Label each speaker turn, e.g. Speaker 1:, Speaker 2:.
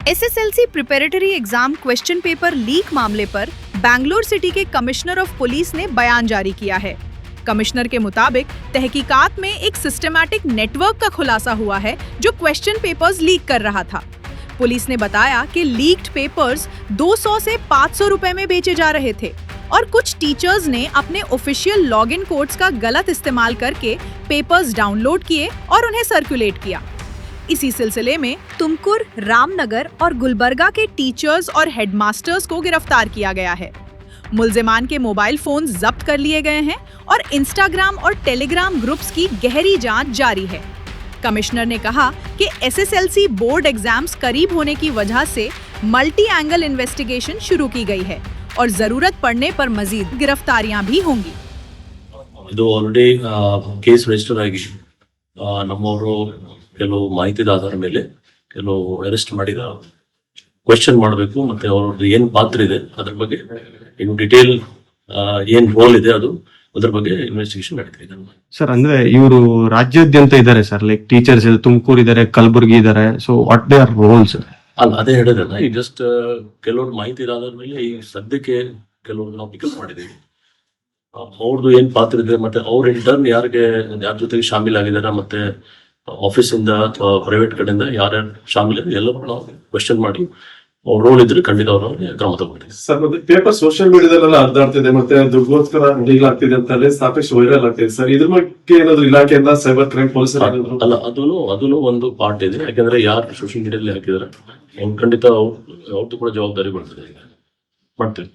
Speaker 1: SSLC preparatory exam question paper leak मामले पर Bangalore city के कमिश्नर ऑफ पुलिस ने बयान जारी किया है। कमिश्नर के मुताबिक तहकीकात में एक सिस्टमैटिक नेटवर्क का खुलासा हुआ है जो क्वेश्चन पेपर्स लीक कर रहा था। पुलिस ने बताया कि लीक्ड पेपर्स 200 से 500 रुपए में बेचे जा रहे थे और कुछ टीचर्स ने अपने ऑफिशियल लॉगिन कोड्स का गलत इस्तेमाल करके पेपर्स डाउनलोड किए और उन्हें सर्कुलेट किया। इसी सिलसिले में तुमकुर, रामनगर और गुलबर्गा के टीचर्स और हेडमास्टर्स को गिरफ्तार किया गया है। मुल्जिमान के मोबाइल फोन जब्त कर लिए गए हैं और इंस्टाग्राम और टेलीग्राम ग्रुप्स की गहरी जांच जारी है। कमिश्नर ने कहा कि एसएसएलसी बोर्ड एग्जाम्स करीब होने की वजह से मल्टी एंगल इन्वेस्टिगेशन शुरू की गई है और जरूरत पड़ने पर मजीद गिरफ्तारियां भी होंगी।
Speaker 2: ಇದು ಆಲ್ರೆಡಿ ಕೇಸ್ ರಿಜಿಸ್ಟರ್ ಆಗಿ ನಮ್ಮವರು ಕೆಲವು ಮಾಹಿತಿದ ಆಧಾರ ಮೇಲೆ ಕೆಲವು ಅರೆಸ್ಟ್ ಮಾಡಿದ್ದಾರೆ. ಕ್ವೆಶ್ಚನ್ ಮಾಡಬೇಕು ಮತ್ತೆ ಅವ್ರದ್ದು ಏನು ಪಾತ್ರ ಇದೆ ಅದ್ರ ಬಗ್ಗೆ ಇನ್ನು ಡಿಟೇಲ್ ಏನು ರೋಲ್ ಇದೆ ಅದ್ರ ಬಗ್ಗೆ ಇನ್ವೆಸ್ಟಿಗೇಷನ್ ನಡೀತಾ ಇದೆ.
Speaker 3: ಸರ್, ಅಂದ್ರೆ ಇವರು ರಾಜ್ಯಾದ್ಯಂತ ಇದ್ದಾರೆ ಸರ್, ಲೈಕ್ ಟೀಚರ್ಸ್ ತುಮಕೂರು ಇದ್ದಾರೆ, ಕಲಬುರ್ಗಿ ಇದ್ದಾರೆ. So what they are roles?
Speaker 2: ಅಲ್ಲ, ಅದೇ ಹೇಳಿದ್ರಲ್ಲ, ಈ ಜಸ್ಟ್ ಕೆಲವ್ರು ಮಾಹಿತಿ ಆಧಾರ ಮೇಲೆ ಈ ಸದ್ಯಕ್ಕೆ ಕೆಲವ್ರು ನಾವು ಪಿಕಪ್ ಮಾಡಿದ್ದೀವಿ. ಅವ್ರದ್ದು ಏನ್ ಪಾತ್ರ ಇದೆ ಮತ್ತೆ ಅವ್ರ ಇಂಟರ್ನ್ ಯಾರ ಜೊತೆಗೆ ಶಾಮೀಲ್ ಆಗಿದ್ದಾರೆ ಮತ್ತೆ ಆಫೀಸ್ ಇಂದ ಅಥವಾ ಪ್ರೈವೇಟ್ ಕಡೆಯಿಂದ ಯಾರ್ಯಾರು ಶಾಮೀಲ್ ಎಲ್ಲ ನಾವು ಕ್ವೆಶ್ಚನ್ ಮಾಡಿ ಅವ್ರ ರೋಲ್ ಇದ್ರೆ ಖಂಡಿತ ಅವ್ರ ಕ್ರಮ ತಗೊಳ್ತೀವಿ.
Speaker 4: ಸರ್, ಮತ್ತೆ ಪೇಪರ್ ಸೋಷಿಯಲ್ ಮೀಡಿಯಾದಲ್ಲೆಲ್ಲ ಹರಿದಾಡ್ತಿದೆ ಮತ್ತೆ ದುಡ್ಗೋಸ್ಕರ ಡೀಲ್ ಆಗ್ತಿದೆ ಅಂತ ಸಾಕಷ್ಟು ವೈರಲ್ ಆಗ್ತಿದೆ ಸರ್. ಇದ್ರ ಬಗ್ಗೆ ಏನಾದ್ರು ಇಲಾಖೆಯಿಂದ ಸೈಬರ್ ಕ್ರೈಮ್ ಪೊಲೀಸರು
Speaker 2: ಅಲ್ಲ, ಅದೂ ಒಂದು ಪಾರ್ಟ್ ಇದೆ. ಯಾಕಂದ್ರೆ ಯಾರು ಸೋಷಿಯಲ್ ಮೀಡಿಯಾದಲ್ಲಿ ಹಾಕಿದಾರೆ ಅವ್ರು ಖಂಡಿತ ಅವ್ರದ್ದು ಕೂಡ ಜವಾಬ್ದಾರಿ ಮಾಡ್ತೀವಿ.